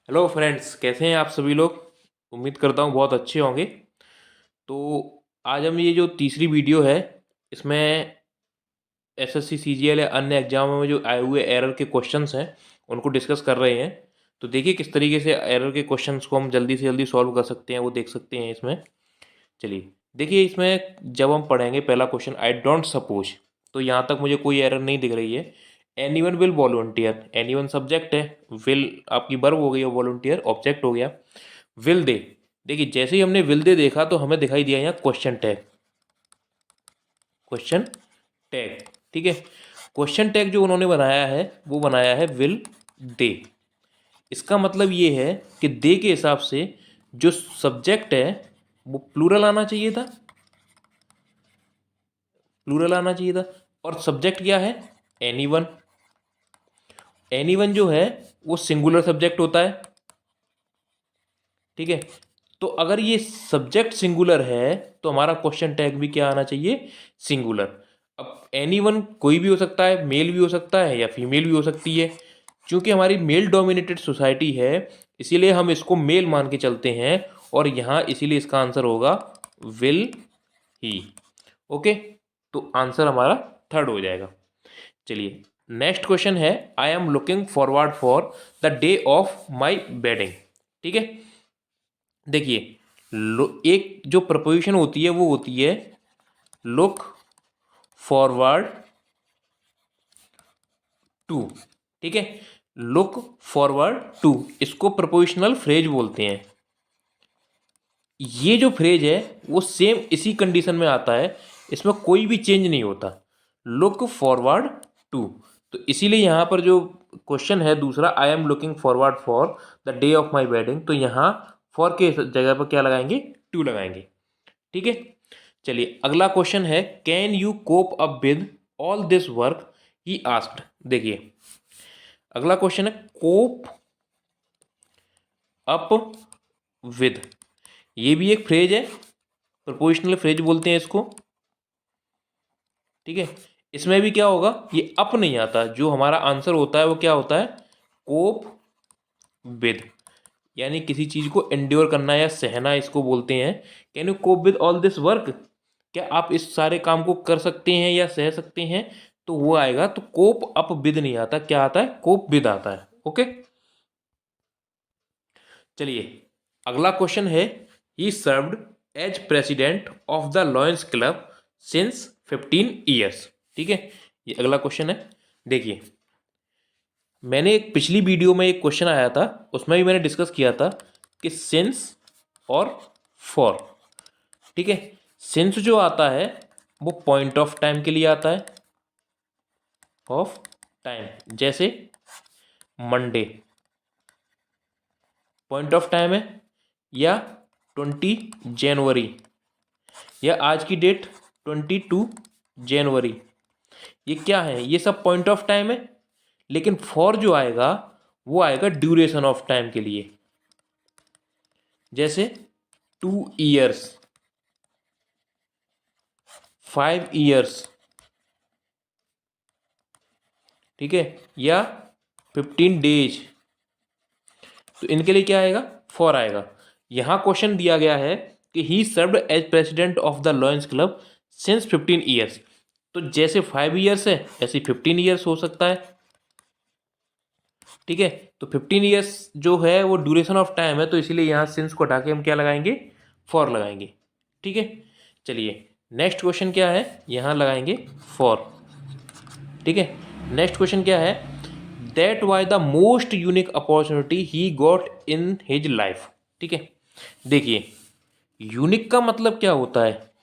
Hello friends, कैसे हैं आप सभी लोग। उम्मीद करता हूँ बहुत अच्छे होंगे। तो आज हम ये जो तीसरी वीडियो है, इसमें एसएससी सीजीएल या अन्य एग्जामों में जो आए हुए एरर के क्वेश्चंस हैं उनको डिस्कस कर रहे हैं। तो देखिए किस तरीके से एरर के क्वेश्चंस को हम जल्दी से जल्दी सॉल्व कर सकते हैं, वो देख सकते हैं इसमें। चलिए देखिए, इसमें जब हम पढ़ेंगे पहला क्वेश्चन, आई डोंट सपोज, तो यहाँ तक मुझे कोई एरर नहीं दिख रही है। Anyone will volunteer, anyone subject है, विल आपकी वर्ब हो गई है, वॉलंटियर ऑब्जेक्ट हो गया। विल दे, देखिए जैसे ही हमने विल दे देखा तो हमें दिखाई दिया यहाँ क्वेश्चन टैग। क्वेश्चन टैग, ठीक है। क्वेश्चन टैग जो उन्होंने बनाया है वो बनाया है विल दे। इसका मतलब ये है कि दे के हिसाब से जो सब्जेक्ट है वो प्लूरल आना चाहिए था, प्लूरल आना चाहिए था। और सब्जेक्ट क्या है? एनीवन। एनीवन जो है वो सिंगुलर सब्जेक्ट होता है, ठीक है। तो अगर ये सब्जेक्ट सिंगुलर है तो हमारा क्वेश्चन टैग भी क्या आना चाहिए? सिंगुलर। अब एनीवन कोई भी हो सकता है, मेल भी हो सकता है या फीमेल भी हो सकती है। क्योंकि हमारी मेल डोमिनेटेड सोसाइटी है इसीलिए हम इसको मेल मान के चलते हैं, और यहाँ इसीलिए इसका आंसर होगा विल ही। ओके, तो आंसर हमारा थर्ड हो जाएगा। चलिए नेक्स्ट क्वेश्चन है, I am looking forward for the day of my wedding, ठीक है। देखिए एक जो प्रपोजिशन होती है वो होती है लुक फॉरवर्ड टू, ठीक है। लुक फॉरवर्ड टू, इसको प्रपोजिशनल फ्रेज बोलते हैं। ये जो फ्रेज है वो सेम इसी कंडीशन में आता है, इसमें कोई भी चेंज नहीं होता। लुक फॉरवर्ड टू, तो इसीलिए यहाँ पर जो क्वेश्चन है दूसरा, I am looking forward for the day of my wedding, तो यहाँ फॉर के जगह पर क्या लगाएंगे? टू लगाएंगे, ठीक है। चलिए अगला क्वेश्चन है, can you cope up with all this work he asked. देखिए अगला क्वेश्चन है कोप अप विद, ये भी एक फ्रेज है, प्रपोजिशनल फ्रेज बोलते हैं इसको, ठीक है। इसमें भी क्या होगा, ये अप नहीं आता, जो हमारा आंसर होता है वो क्या होता है? कोप विद, यानी किसी चीज को एंड्योर करना या सहना इसको बोलते हैं। Can you cope with all this work, क्या आप इस सारे काम को कर सकते हैं या सह सकते हैं, तो वो आएगा। तो कोप अप विद नहीं आता, क्या आता है? कोप विद आता है। ओके, चलिए अगला क्वेश्चन है, he served as president of the Lions Club since 15 years, ठीक है। ये अगला क्वेश्चन है। देखिए मैंने एक पिछली वीडियो में एक क्वेश्चन आया था, उसमें भी मैंने डिस्कस किया था कि सिंस और फॉर, ठीक है। सिंस जो आता है वो पॉइंट ऑफ टाइम के लिए आता है, ऑफ टाइम, जैसे मंडे पॉइंट ऑफ टाइम है, या 20 जनवरी, या आज की डेट 22 जनवरी, ये क्या है? ये सब पॉइंट ऑफ टाइम है। लेकिन फॉर जो आएगा वो आएगा ड्यूरेशन ऑफ टाइम के लिए, जैसे 2 ईयर्स, 5 ईयर्स, ठीक है, या 15 डेज, तो इनके लिए क्या आएगा? फॉर आएगा। यहाँ क्वेश्चन दिया गया है कि he served as president of the Lions Club since 15 years, तो जैसे 5 ईयर्स है ऐसे 15 ईयर्स हो सकता है, ठीक है। तो 15 ईयर्स जो है वो ड्यूरेशन ऑफ टाइम है, तो इसीलिए यहाँ सिंस को हटा के हम क्या लगाएंगे? फॉर लगाएंगे, ठीक है। चलिए नेक्स्ट क्वेश्चन क्या है, यहाँ लगाएंगे फॉर, ठीक है। नेक्स्ट क्वेश्चन क्या है, that was the most unique opportunity he got in his life, ठीक है। देखिए यूनिक का मतलब क्या होता है?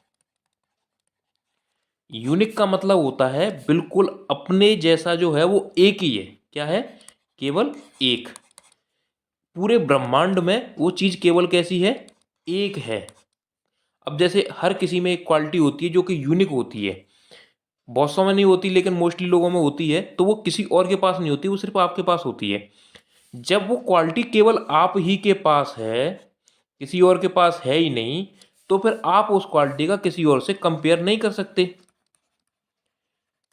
यूनिक का मतलब होता है बिल्कुल अपने जैसा जो है वो एक ही है। क्या है? केवल एक। पूरे ब्रह्मांड में वो चीज केवल कैसी है? एक है। अब जैसे हर किसी में एक क्वालिटी होती है जो कि यूनिक होती है, बहुत सौ में नहीं होती लेकिन मोस्टली लोगों में होती है, तो वो किसी और के पास नहीं होती, वो सिर्फ आपके पास होती है। जब वो क्वालिटी केवल आप ही के पास है, किसी और के पास है ही नहीं, तो फिर आप उस क्वालिटी का किसी और से कंपेयर नहीं कर सकते।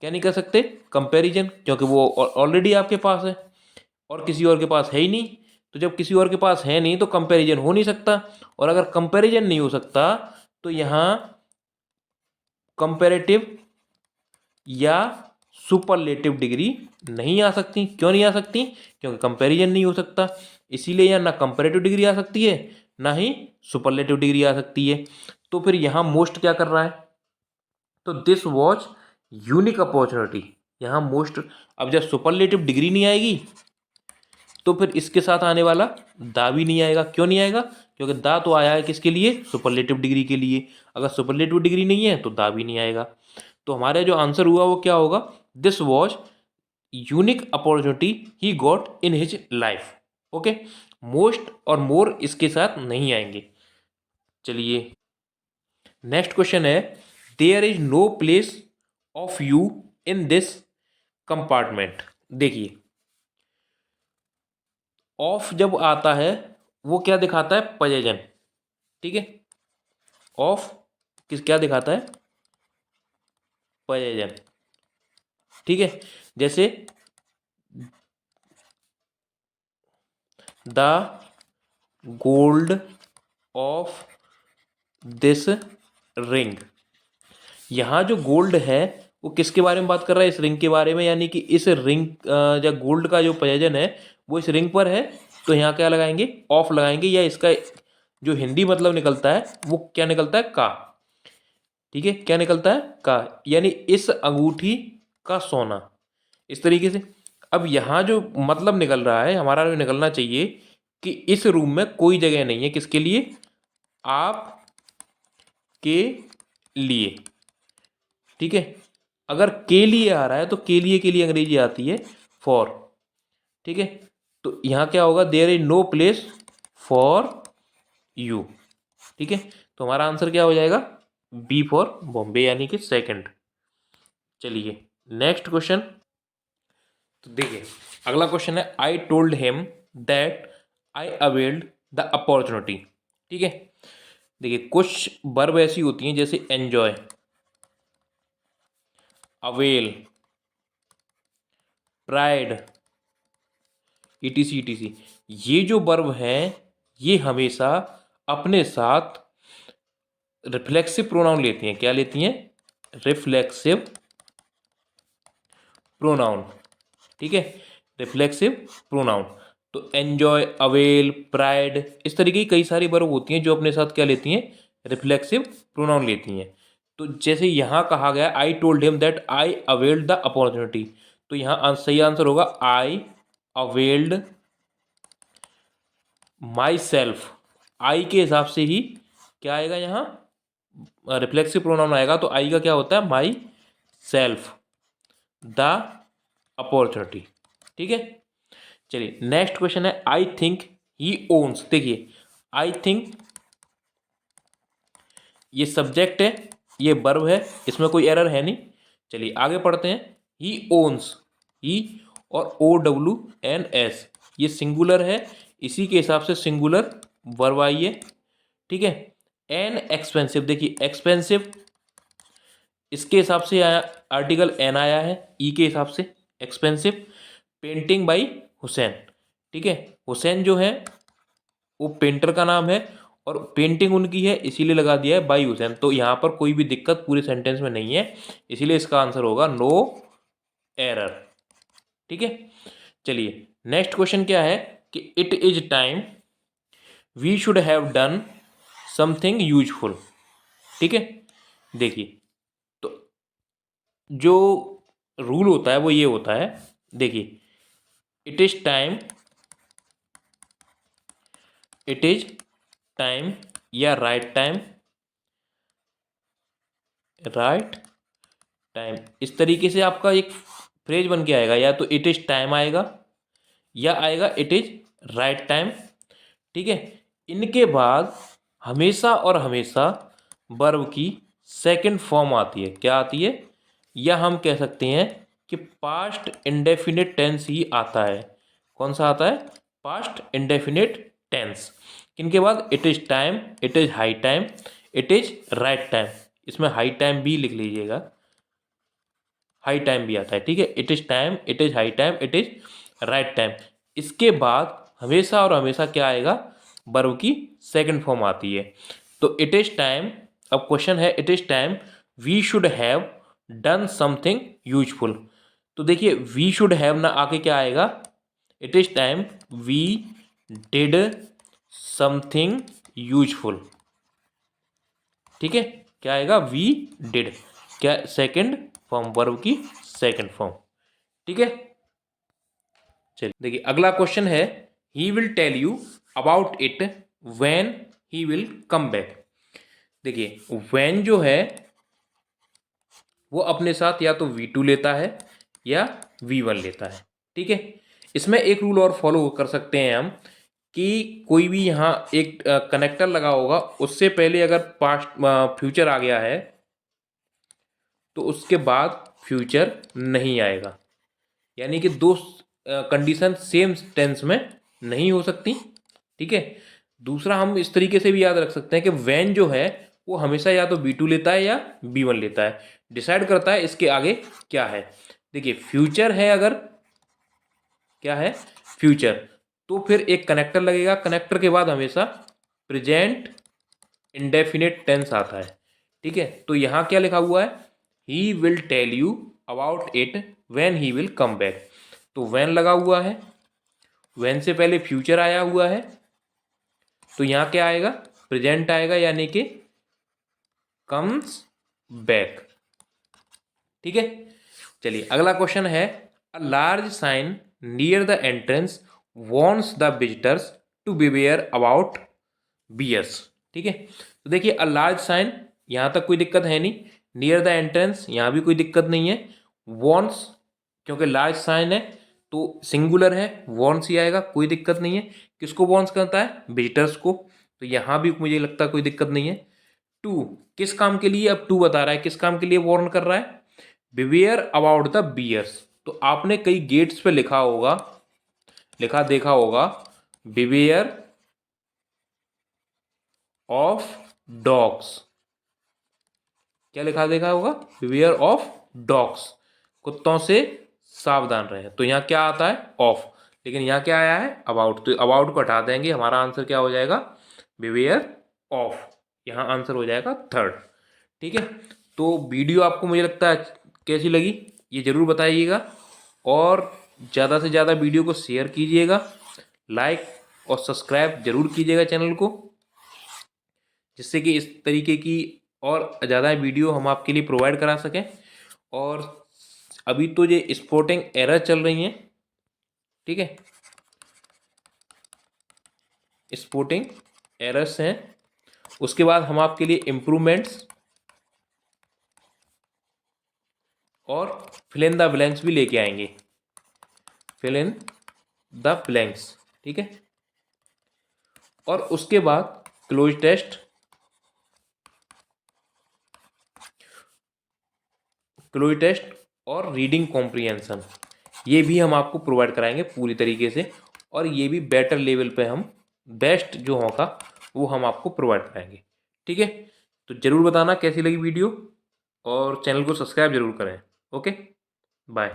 क्या नहीं कर सकते? कंपैरिजन, क्योंकि वो ऑलरेडी आपके पास है और किसी और के पास है ही नहीं। तो जब किसी और के पास है नहीं तो कंपैरिजन हो नहीं सकता, और अगर कंपैरिजन नहीं हो सकता तो यहाँ कंपैरेटिव या सुपरलेटिव डिग्री नहीं आ सकती। क्यों नहीं आ सकती? क्योंकि कंपैरिजन नहीं हो सकता, इसीलिए यहाँ ना कंपैरेटिव डिग्री आ सकती है ना ही सुपरलेटिव डिग्री आ सकती है। तो फिर यहाँ मोस्ट क्या कर रहा है? तो दिस वॉज यूनिक अपॉर्चुनिटी। यहाँ मोस्ट, अब जब सुपरलेटिव डिग्री नहीं आएगी तो फिर इसके साथ आने वाला दा भी नहीं आएगा। क्यों नहीं आएगा? क्योंकि दा तो आया है किसके लिए? सुपरलेटिव डिग्री के लिए। अगर सुपरलेटिव डिग्री नहीं है तो दा भी नहीं आएगा। तो हमारा जो आंसर हुआ वो क्या होगा? This was unique opportunity he got in his life. Okay, most और मोर इसके साथ नहीं आएंगे। चलिए नेक्स्ट क्वेश्चन है, there is no place of you in this compartment. देखिए ऑफ जब आता है वो क्या दिखाता है? पजेजन। ठीक है, ऑफ किस क्या दिखाता है? पजेजन। ठीक है, जैसे the gold of this ring. यहाँ जो गोल्ड है वो किसके बारे में बात कर रहा है? इस रिंग के बारे में, यानी कि इस रिंग या गोल्ड का जो पजेजन है वो इस रिंग पर है। तो यहाँ क्या लगाएंगे? ऑफ लगाएंगे, या इसका जो हिंदी मतलब निकलता है वो क्या निकलता है? का। ठीक है, क्या निकलता है? का, यानी इस अंगूठी का सोना, इस तरीके से। अब यहाँ जो मतलब निकल रहा है हमारा, जो निकलना चाहिए कि इस रूम में कोई जगह नहीं है किसके लिए? आप के लिए। ठीक है, अगर के लिए आ रहा है तो के लिए अंग्रेजी आती है फॉर। ठीक है, तो यहाँ क्या होगा? There is no place for you. ठीक है, तो हमारा आंसर क्या हो जाएगा? बी फॉर बॉम्बे, यानी कि सेकंड। चलिए नेक्स्ट क्वेश्चन। तो देखिए अगला क्वेश्चन है, I told him that I availed the opportunity. ठीक है, देखिए कुछ वर्ब ऐसी होती हैं जैसे enjoy, avail, pride, etc etc. ये जो वर्ब हैं ये हमेशा अपने साथ रिफ्लेक्सिव प्रोनाउन लेती हैं। क्या लेती हैं? Reflexive pronoun. ठीक है, रिफ्लेक्सिव प्रोनाउन। तो एंजॉय, अवेल, प्राइड, इस तरीके की कई सारी वर्ब होती हैं जो अपने साथ क्या लेती हैं? रिफ्लेक्सिव प्रोनाउन लेती हैं। तो जैसे यहाँ कहा गया I told him that I availed the opportunity, तो यहाँ सही आंसर होगा आई अवेल्ड माई सेल्फ। आई के हिसाब से ही क्या आएगा? यहाँ रिफ्लेक्सिव प्रोनाउन आएगा, तो आई का क्या होता है? My self the opportunity. ठीक है, चलिए नेक्स्ट क्वेश्चन है, आई थिंक ही ओन्स। देखिए आई थिंक ये सब्जेक्ट है, ये वर्ब है, इसमें कोई एरर है नहीं। चलिए आगे पढ़ते हैं। ही ओन्स, ही और ओ डब्ल्यू एन एस ये सिंगुलर है, इसी के हिसाब से सिंगुलर वर्ब आई है। ठीक है, एन एक्सपेंसिव, देखिए एक्सपेंसिव इसके हिसाब से आया, आर्टिकल एन आया है, ई के हिसाब से एक्सपेंसिव। Painting by Hussain. ठीक है, हुसैन जो है वो पेंटर का नाम है और पेंटिंग उनकी है, इसीलिए लगा दिया है बाई हुसैन। तो यहाँ पर कोई भी दिक्कत पूरे सेंटेंस में नहीं है, इसीलिए इसका आंसर होगा नो एरर। ठीक है, चलिए नेक्स्ट क्वेश्चन क्या है कि it is time we should have done something useful. ठीक है, देखिए तो जो रूल होता है वो ये होता है, देखिए it is time, it is time या राइट टाइम, राइट टाइम, इस तरीके से आपका एक फ्रेज बन के आएगा। या तो इट इज टाइम आएगा या आएगा इट इज राइट टाइम। ठीक है, इनके बाद हमेशा और हमेशा वर्ब की सेकंड फॉर्म आती है। क्या आती है? या हम कह सकते हैं कि पास्ट इंडेफिनिट टेंस ही आता है। कौन सा आता है? Past indefinite tense. किनके बाद? It is time, it is high time, it is right time. इसमें हाई टाइम भी लिख लीजिएगा, हाई टाइम भी आता है। ठीक है, it is time, it is high time, it is right time. इसके बाद हमेशा और हमेशा क्या आएगा, वर्ब की सेकंड फॉर्म आती है। तो इट इज टाइम, अब क्वेश्चन है it is time we should have done something useful. तो देखिए वी शुड हैव ना आके क्या आएगा, it is time we did something useful. ठीक है, क्या आएगा, वी डिड, क्या सेकंड फॉर्म, वर्ब की सेकंड फॉर्म। ठीक है, चलिए देखिए अगला क्वेश्चन है, he will tell you about it when he will come back. देखिए व्हेन जो है वो अपने साथ या तो V2 लेता है या V1 लेता है। ठीक है, इसमें एक रूल और फॉलो कर सकते हैं हम कि कोई भी यहाँ एक कनेक्टर लगा होगा, उससे पहले अगर पास्ट फ्यूचर आ गया है तो उसके बाद फ्यूचर नहीं आएगा। यानी कि दो कंडीशन सेम टेंस में नहीं हो सकती। ठीक है, दूसरा हम इस तरीके से भी याद रख सकते हैं कि व्हेन जो है वो हमेशा या तो V2 लेता है या V1 लेता है, डिसाइड करता है इसके आगे क्या है। देखिए फ्यूचर है, अगर क्या है फ्यूचर, तो फिर एक कनेक्टर लगेगा, कनेक्टर के बाद हमेशा प्रेजेंट इंडेफिनिट टेंस आता है। ठीक है, तो यहाँ क्या लिखा हुआ है, he will tell you about it when he will come back. तो व्हेन लगा हुआ है, व्हेन से पहले फ्यूचर आया हुआ है, तो यहाँ क्या आएगा, प्रेजेंट आएगा, यानी कि कम्स बैक। ठीक है, चलिए अगला क्वेश्चन है, a large sign near the entrance warns the visitors to beware about bears. ठीक है, तो देखिए अ लार्ज साइन, यहाँ तक कोई दिक्कत है नहीं, नियर द एंट्रेंस यहाँ भी कोई दिक्कत नहीं है, वॉर्न्स क्योंकि लार्ज साइन है तो सिंगुलर है, वॉर्न्स ही आएगा, कोई दिक्कत नहीं है। किसको वॉर्न्स करता है, विजिटर्स को, तो यहाँ भी मुझे लगता है कोई दिक्कत नहीं है। टू किस काम के लिए, अब टू बता रहा है किस काम के लिए वॉर्न कर रहा है, बिवेयर अबाउट द बियर्स। तो आपने कई गेट्स पे लिखा होगा, लिखा देखा होगा, बिवेयर ऑफ डॉग्स, क्या लिखा देखा होगा, बिवेयर ऑफ डॉग्स, कुत्तों से सावधान रहे। तो यहाँ क्या आता है, ऑफ, लेकिन यहाँ क्या आया है, अबाउट, तो अबाउट को हटा देंगे, हमारा आंसर क्या हो जाएगा, बिवेयर ऑफ, यहाँ आंसर हो जाएगा थर्ड। ठीक है, तो वीडियो आपको मुझे लगता है कैसी लगी ये ज़रूर बताइएगा, और ज़्यादा से ज़्यादा वीडियो को शेयर कीजिएगा, लाइक और सब्सक्राइब जरूर कीजिएगा चैनल को, जिससे कि इस तरीके की और ज़्यादा वीडियो हम आपके लिए प्रोवाइड करा सकें। और अभी तो ये स्पोर्टिंग एरर चल रही हैं, ठीक है, स्पोर्टिंग एरर्स हैं, उसके बाद हम आपके लिए इम्प्रूवमेंट्स और फिल इन द ब्लैंक्स भी लेके आएंगे, फिल इन द ब्लैंक्स। ठीक है, और उसके बाद क्लोज टेस्ट, क्लोज टेस्ट और रीडिंग कॉम्प्रिहेंशन, ये भी हम आपको प्रोवाइड कराएंगे पूरी तरीके से, और ये भी बेटर लेवल पे हम बेस्ट जो होगा वो हम आपको प्रोवाइड कराएंगे। ठीक है, तो ज़रूर बताना कैसी लगी वीडियो, और चैनल को सब्सक्राइब जरूर करें। Okay, bye.